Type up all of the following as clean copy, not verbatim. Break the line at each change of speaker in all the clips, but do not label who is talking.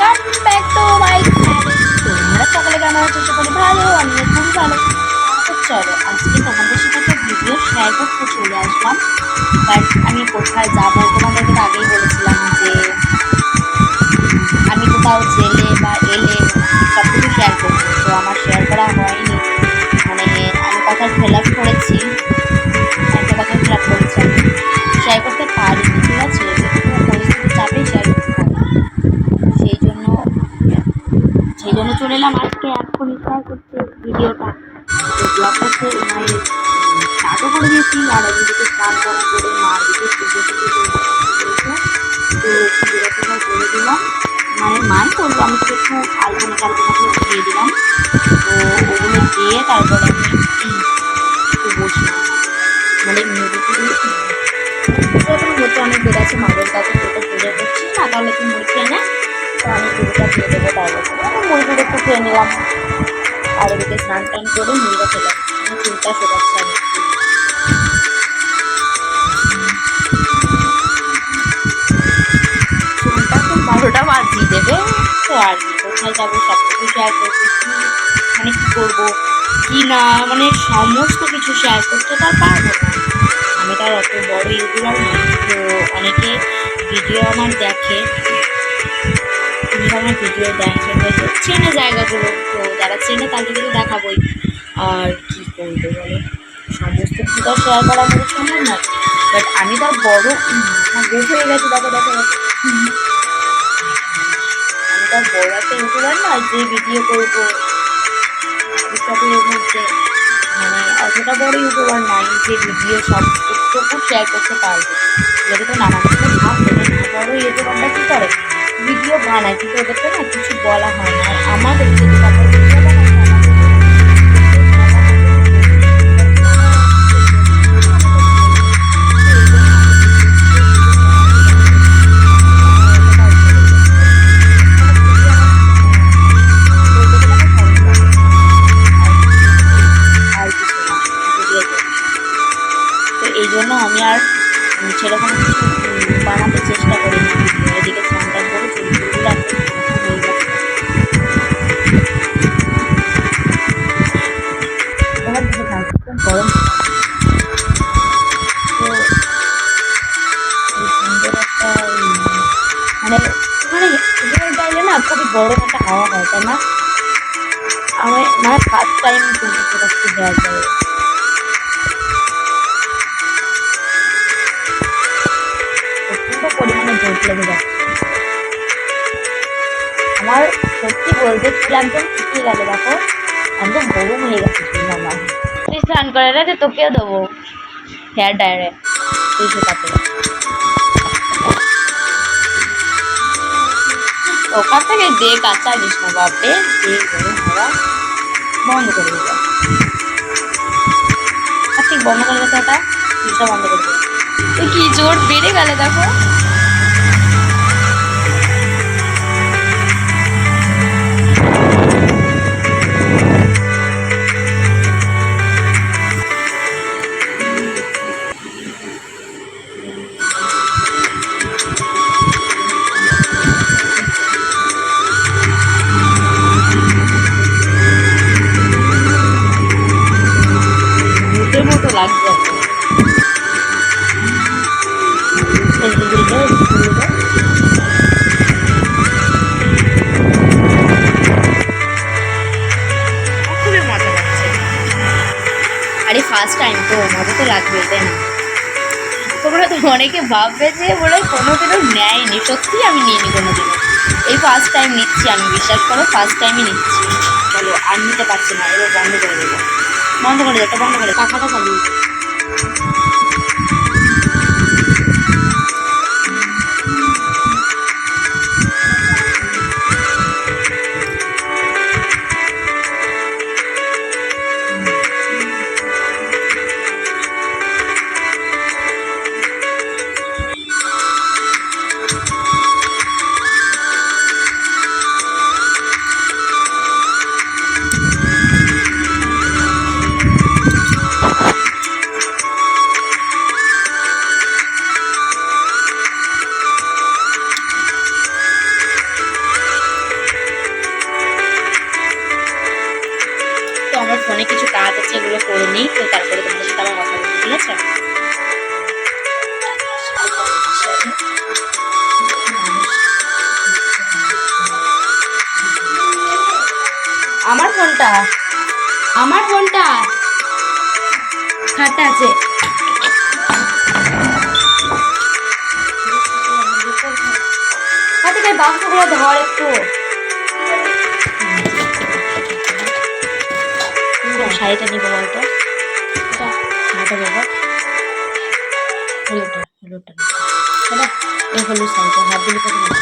Welcome back to my channel. তোমরা সকলে কেমন আছো? সকলে ভালো, আমিও খুব ভালো। তো চলো আজকে তোমাদের সাথে একটা ভিডিও শেয়ার করতে চলে আসলাম। বাট আমি কোথায় যাবো তোমাদেরকে তো আগেই বলেছিলাম যে আমি কোথাও জেলে বা এলে সব কিছু শেয়ার করবো, তো আমার শেয়ার করা হয়নি। মানে আমি কথা খেলাপ করেছি, একটা কথা খেলাপ করেছি, আমি শেয়ার করতে পারিনি। ঠিক আছে, একটু পরিস্থিতি চাপে শেয়ার করতে পারি, সেই জন্য চলে এলাম আজকে এখন শেয়ার করতে ভিডিওটা। তো ব্লগ করতে মানে স্টার্টও করে দিয়েছি, আর এদিকে স্নান করা করে মার দিকে পুজো টুজো তো পুজোটা করে দিলাম। মানে মাই করবো, আমি তো একটু আলপনাগুলো দিয়ে দিলাম। তো ওগুলো দিয়ে তারপরে আমি একটু বসলাম, মানে হতে অনেক বেড়েছে মাদের কাছে যেটা পুজো করছি না, তাহলে কি মুড়ি খেয়ে নেয়, তো আমি পুজোটা দিয়ে দেবো। তারপরে মুড়িগুলো একটু খেয়ে নিলাম, আর এদিকে স্নান টান করে মুড়িটা খেলাম। আমার চুলটা শোকাচ্ছে, আমি চুলটা এখন 12টা বাজিয়ে দেবে। তো আর কি, কোথায় যাবো সব কিছু শেয়ার করবো, মানে কী করবো কি না, মানে সমস্ত কিছু শেয়ার করতে তার পারবো না। আমি তার অত বড় ইউটিউবার নই। তো অনেকে ভিডিও আমার দেখে, আমার ভিডিও দেখে হয়তো চেনে জায়গাগুলো, তো যারা চেনে তাদেরকে তো দেখাবোই। আর কি করবো বলো, সমস্ত কিছু তো শেয়ার করা আমার সম্ভব নয়। বাট আমি তার বড় আমার বেশ হয়ে গেছে, দেখো দেখো দেখো, আমি তার বড় একটা ইউটিউবার নয় যে ভিডিও করবো এসবের মধ্যে, মানে অতটা বড় ইউটিউবার নয় যে ভিডিও সব একটু শেয়ার করতে পারবে। এগুলো তো নানান কিছু ভাববে না, বড় ইউটিউবাররা কী করে ভিডিও বানায়, কিন্তু ওদেরকে না কিছু বলা হয় না। আর আমাদের যদি তারপর ভিডিও বানায় এই জন্য আমি আর সেরকম কিছু বানাতে চেষ্টা করি না। এদিকে স্নান টান করে চুলগুলো রাখতে হয়ে গেছে। তোমার দিকে একদম গরম, তো সুন্দর একটা মানে মানে হেয়ার ডাইলে না খুবই গরম একটা হাওয়া হয়, তাই না? আমার মানে ফার্স্ট টাইম চুলটা রাখছি হেয়ার ডাইলে, প্রচণ্ড পরিমাণে জোর লেগে যাচ্ছে আমার। সত্যি বলতে চুল একদম শুকিয়ে গেল, দেখো একদম গরম হয়ে গেছে চুল আমার। তুই স্নান করে রে, তোকেও দেবো হেয়ার ড্রায়ারে, তুই শুকাতে। ওখান থেকে দে কাঁচা দিস না বাপরে, দে গরম হাওয়া বন্ধ করে দিল। আর ঠিক বন্ধ করে দিতে ওটা সুইচটা বন্ধ করে দিল। তুই কি জোর বেড়ে গেলে দেখো। ভূতের মতো লাগছে খুবই মজা লাগছে। আরে ফার্স্ট টাইম তো মজা তো লাগবে, তাই না? তোমরা তো অনেকে ভাববে যে বলে কোনোদিনও নেয়নি, সত্যি আমি নিইনি কোনোদিনও, এই ফার্স্ট টাইম নিচ্ছি আমি, বিশ্বাস করো ফার্স্ট টাইমই নিচ্ছি। চলো আর নিতে পারছি না, এবার বন্ধ করে দেবো, বন্ধ করে দেবো, বন্ধ করে পাখাটা চালিয়ে। করে নিই, তো তারপরে তোমাদের সাথে আবার কথা বলবো, ঠিক আছে? আমার ফোনটা খাটে আছে। বাক্সগুলো ধর একটু, শাড়িটা নিবো বলতো, শাড়িটা নেবো, হলুদটা এই হলুদ শাড়িটা হাত দিলে কত নেবো,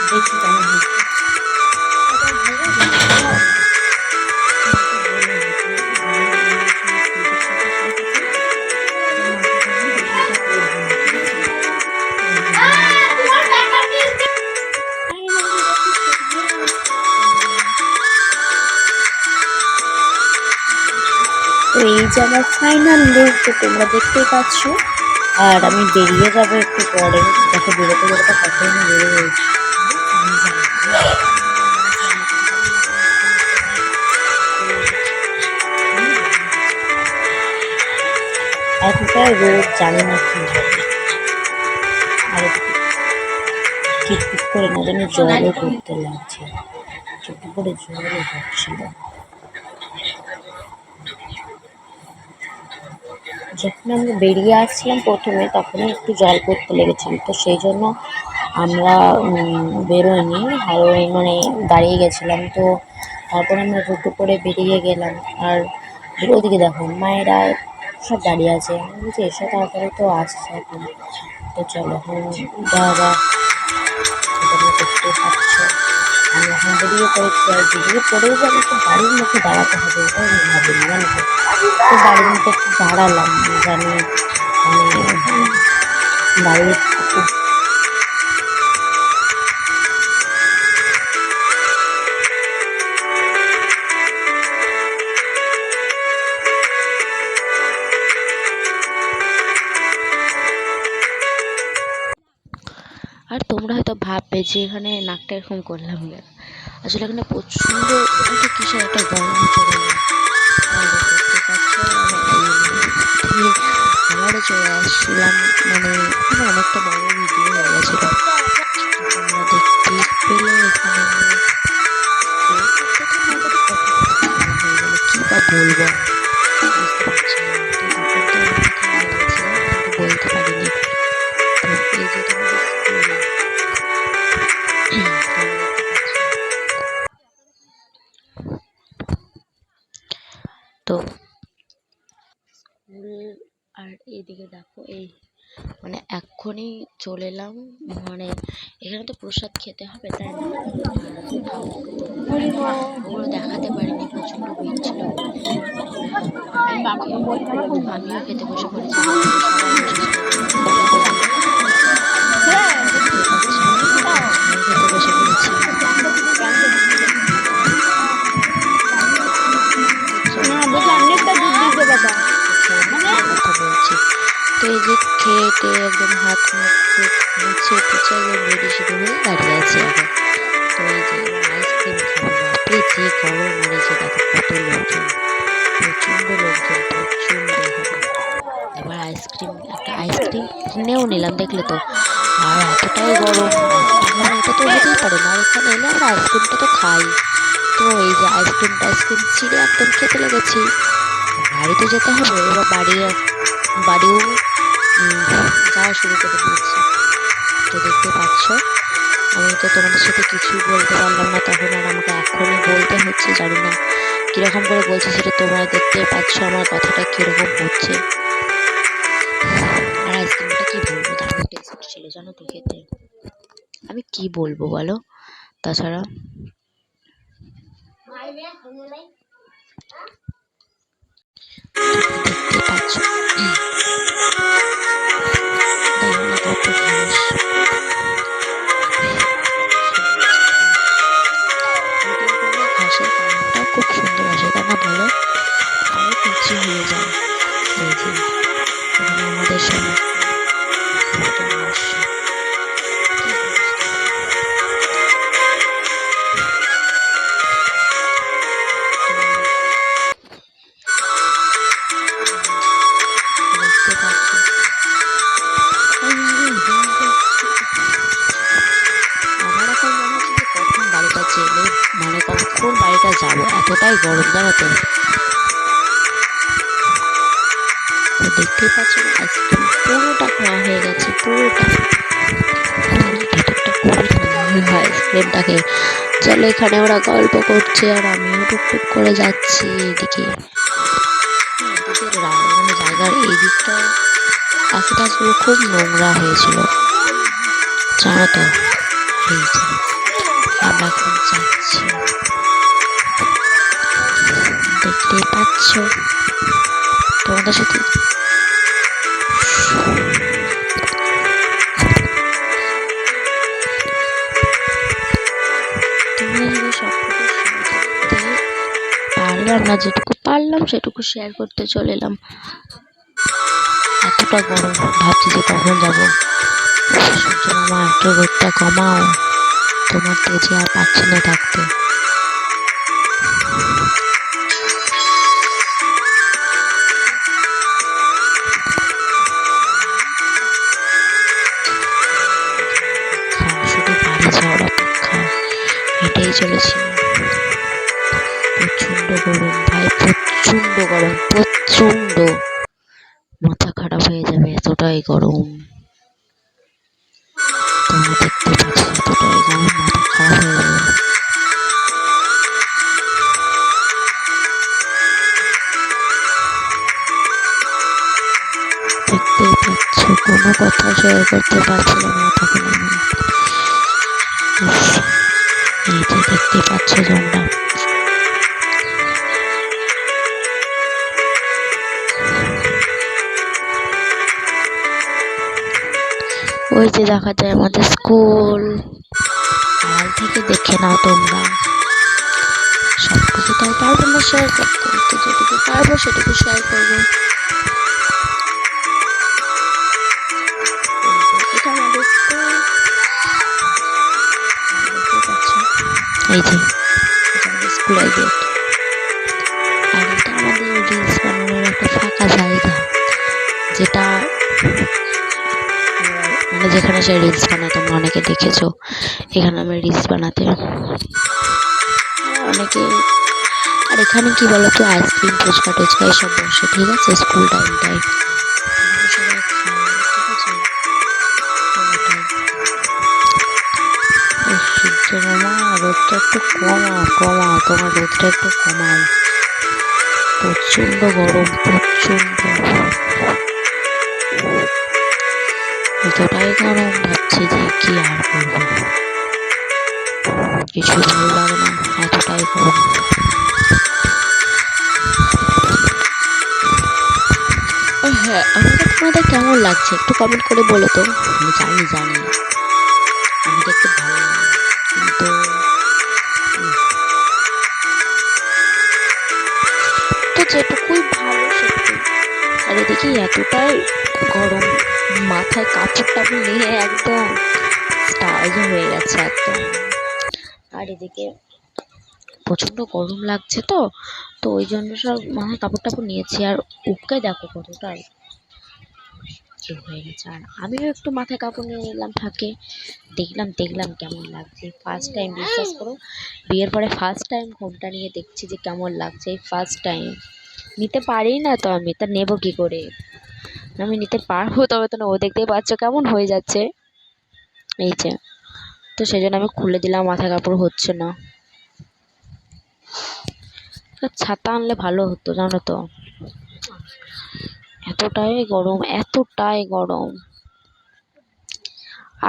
দেখছি কেমন হয়েছে। তো এই যে আমার ফাইনাল লুক, তো তোমরা দেখতেই পাচ্ছ। আর আমি বেরিয়ে যাবো একটু পরে, দেখো বেরোতে কতই না বেরিয়ে রয়েছে। এতটা রোদ জানি না কি হবে, আর ঠিক করে না জানি জলও করতে লাগছে, চোখে করে জলও হচ্ছিল। যখন আমরা বেরিয়ে আসছিলাম প্রথমে, তখনই একটু জল পড়তে লেগেছিল, তো সেই জন্য আমরা বেরোয়নি, মানে দাঁড়িয়ে গেছিলাম। তো তারপরে আমরা রুটু করে বেরিয়ে গেলাম। আর ওদিকে দেখো মায়েরা সব দাঁড়িয়ে আছে, আমি বলছি এসো তাড়াতাড়ি, তো আসছে এখন। তো চলো এখন যাওয়া, তোমরা দেখতে পাচ্ছ আমি এখন বেরিয়ে পড়েছি। আর বেরিয়ে পড়েও যে আমাকে বাড়ির মধ্যে দাঁড়াতে হবে ওটাও আমি ভাবিনি, জানো তো। তো বাড়ির মধ্যে একটু দাঁড়ালাম, জানি মানে বাড়ির আর তোমরা হয়তো ভাববে যে এখানে নাকটা এরকম করলাম, আসলে এখানে প্রচণ্ড একটা কিসের একটা গরম চলে যায়। দেখতে পাচ্ছ আবারও চলে আসছিলাম, মানে অনেকটা বড় ভিডিও হয়ে গেছিল, তোমরা দেখতে পেলে। এখানে কি বা বলবো বুঝতে পারছি না, তো বলতে পারিনি। এই যে তো স্কুল, আর এইদিকে দেখো এই মানে এক্ষুনি চলে এলাম, মানে এখানে তো প্রসাদ খেতে হবে তাই না, ওগুলো দেখাতে পারিনি, প্রচন্ড ভিড় ছিল। আমিও খেতে বসে পড়েছি, খেতে বসে পড়েছি। কথা বলছি, তো এই যে খেতে একদম হাত মুখ মুছে টুছে একদম রেডি সেডি হয়ে দাঁড়িয়ে আছে এখন। তো এই যে আইসক্রিম খাবো, বাপরে যে গরম, মানে যে দেখো কত লোকজন, প্রচণ্ড লোকজন, প্রচণ্ড। এবার একটা আইসক্রিম কিনেও নিলাম, দেখলে তো। আর এতটাই গরম, এটা তো হতেই পারে না, আর এখানে এলে আমরা আইসক্রিমটা তো খাই। তো এই যে আইসক্রিম ছিঁড়ে একদম খেতে লেগেছি। বাড়িতে যেতে হবে, এবার বাড়িও যাওয়া শুরু করে দিয়েছি। তো দেখতে পাচ্ছ আমি তো তোমাদের সাথে কিছুই বলতে পারলাম না তখন, আর আমাকে এখনই বলতে হচ্ছে, জানি না কীরকম করে বলছে সেটা তোমরা দেখতে পাচ্ছ আমার কথাটা কীরকম হচ্ছে। আর আইসক্রিমটা কী বলবো, দারুণ টেস্ট ছিল জানো তো খেতে, আমি কি বলবো বলো তাছাড়া। দেখতে পাচ্ছ কত ঘাস, ঘাসের কালারটাও খুব সুন্দর আসে, তাই না বলো, আরো কুচি হয়ে যায়। এই যে আমাদের সমস্ত
এতটাই গরম জানো তো। তো দেখতেই পাচ্ছেন আইসক্রিম পুরোটা খাওয়া হয়ে গেছে, পুরোটা। ভেতরটা খুবই ঠান্ডা আইসক্রিমটাকে। চলো, এখানে ওরা গল্প করছে আর আমিও টুকটুক করে যাচ্ছি এদিকে। মানে জায়গার এই দিকটা আশেপাশগুলো খুব নোংরা হয়েছিল জানো তো। এই যে আমরা এখন যাচ্ছি, দেখতেই পাচ্ছ তোমাদের সাথে। পারলাম না, যেটুকু পারলাম সেটুকু শেয়ার করতে চলে এলাম। এতটা গরম, ভাবছি যে কখন যাবো। সূর্য মামা একটু রোদটা কমাও, তোমার তেজে আর পাচ্ছি না থাকতে। শুধু বাড়ি যাওয়ার অপেক্ষা, হেঁটেই চলেছি। প্রচন্ড গরম ভাই, প্রচন্ড গরম, প্রচন্ড। মাথা খারাপ হয়ে যাবে, এতটাই গরম। তোমরা দেখতে পাচ্ছ এতটাই গরম, মাথা খারাপ হয়ে যাবে। দেখতেই পাচ্ছ কোনো কথা শেয়ার করতে পারছিলাম না তখন আমি। এই যে দেখতে পাচ্ছ তোমরা, ওই যে দেখা যায় আমাদের স্কুল। আড়াল থেকে দেখে নাও তোমরা। সবকিছু তো পারবো না শেয়ার করতে, তো যেটুকু পারবো সেটুকু শেয়ার করবো। এটা আমাদের স্কুল, এই যে এটা আমাদের স্কুলের গেট। আর এটা আমাদের রিলস বানানোর একটা ফাঁকা জায়গা, যেটা মানে যেখানে সে রিলস বানায়, তোমরা অনেকে দেখেছো। এখানে আমি রিলস বানাতে অনেকে। আর এখানে কি বলতো, আইসক্রিম ফুচকা টুচকা এসব বসে, ঠিক আছে, স্কুল টাইমটায় সবাই খায়, ঠিক আছে। সূর্য মামা রোদটা একটু কমাও, কমাও, তোমার রোদটা একটু কমাও। প্রচন্ড গরম, প্রচন্ড, এতটাই গরম, ভাবছি যে কি আর করবো, কিছু ভালো লাগে না, এতটাই গরম। হ্যাঁ, আমাদের তোমাদের কেমন লাগছে একটু কমেন্ট করে বলো তো। আমি জানি আমি দেখতে ভালো লাগে, কিন্তু তো যেটুকুই ভালো সেটুকুই। আর এদিকে এতটাই গরম, মাথায় কাপড় টাপড় নিয়ে একদম স্টাইল হয়ে গেছে একদম। আর এদিকে প্রচন্ড গরম লাগছে, তো তো ওই জন্য সব মাথায় কাপড় টাপড় নিয়েছি। আর উঠকে দেখো কতটাই হয়ে গেছে। আর আমিও একটু মাথায় কাপড় নিয়ে নিলাম ফাঁকে। দেখলাম কেমন লাগছে। ফার্স্ট টাইম, বিশ্বাস করো, বিয়ের পরে ফার্স্ট টাইম ঘোমটা নিয়ে দেখছি যে কেমন লাগছে। ফার্স্ট টাইম নিতে পারি না তো, আমি তা নেবো কি করে? আমি নিতে পারবো তবে তো না। ও দেখতেই পাচ্ছ কেমন হয়ে যাচ্ছে, এই যে। তো সেই জন্য আমি খুলে দিলাম, মাথা কাপড় হচ্ছে না। ছাতা আনলে ভালো হতো জানো তো, এতটাই গরম, এতটাই গরম।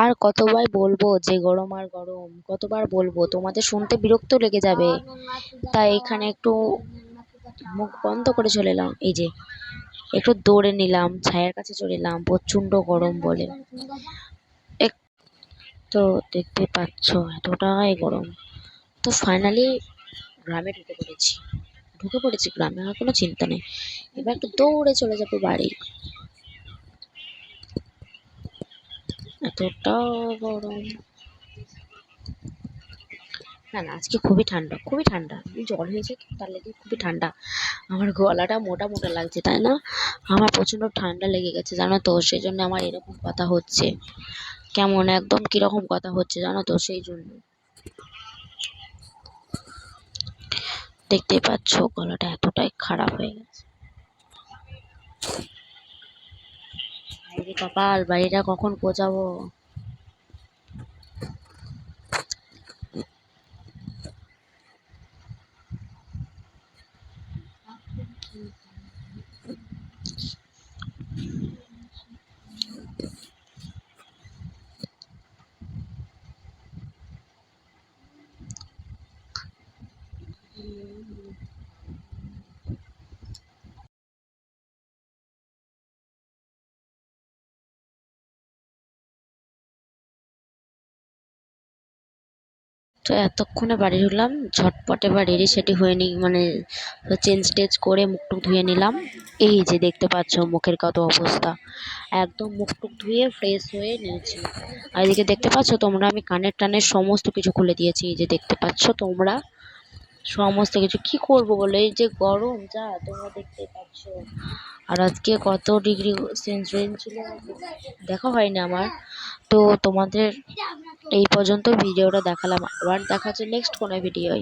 আর কতবার বলবো যে গরম আর গরম, কতবার বলবো, তোমাদের শুনতে বিরক্ত লেগে যাবে। তাই এখানে একটু মুখ বন্ধ করে চলে এলাম। এই যে একটু দৌড়ে নিলাম, ছায়ার কাছে চলে এলাম, প্রচন্ড গরম বলে। তো দেখতে পাচ্ছ এতটাই গরম। তো ফাইনালি গ্রামে ঢুকে পড়েছি গ্রামে। আর কোনো চিন্তা নেই, এবার একটু দৌড়ে চলে যাবো বাড়ি। এতটা গরম, না আজকে খুবই ঠান্ডা। জল হয়েছে তো, তার লেগে খুবই ঠান্ডা। আমার গলাটা মোটা লাগছে, তাই না? আমার প্রচন্ড ঠান্ডা লেগে গেছে জানো তো, সেই জন্য আমার এরকম কথা হচ্ছে। কেমন একদম কিরকম কথা হচ্ছে জানো তো, সেই জন্য। দেখতেই পাচ্ছ গলাটা এতটাই খারাপ হয়ে গেছে। এই কপাল, বাড়িটা কখন পৌঁছাবো। তো এতক্ষণে বাড়ি ঢুকলাম, ঝটপট এবার রেডি সেডি হয়ে নি, মানে চেঞ্জ টেঞ্জ করে মুখ টুক ধুয়ে নিলাম। এই যে দেখতে পাচ্ছ মুখের কত অবস্থা, একদম মুখ টুক ধুয়ে ফ্রেশ হয়ে নিয়েছি। আর এদিকে দেখতে পাচ্ছ তোমরা, আমি কানের টানের সমস্ত কিছু খুলে দিয়েছি। এই যে দেখতে পাচ্ছ তোমরা সমস্ত কিছু। কি করব বলো, এই যে গরম যা তোমরা দেখতে পাচ্ছ। আর আজকে কত ডিগ্রি সেন্টিগ্রেড ছিল দেখা হয়নি আমার। তো তোমাদের এই পর্যন্ত ভিডিওটা দেখালাম, আবার দেখা হচ্ছে নেক্সট কোনো ভিডিওয়।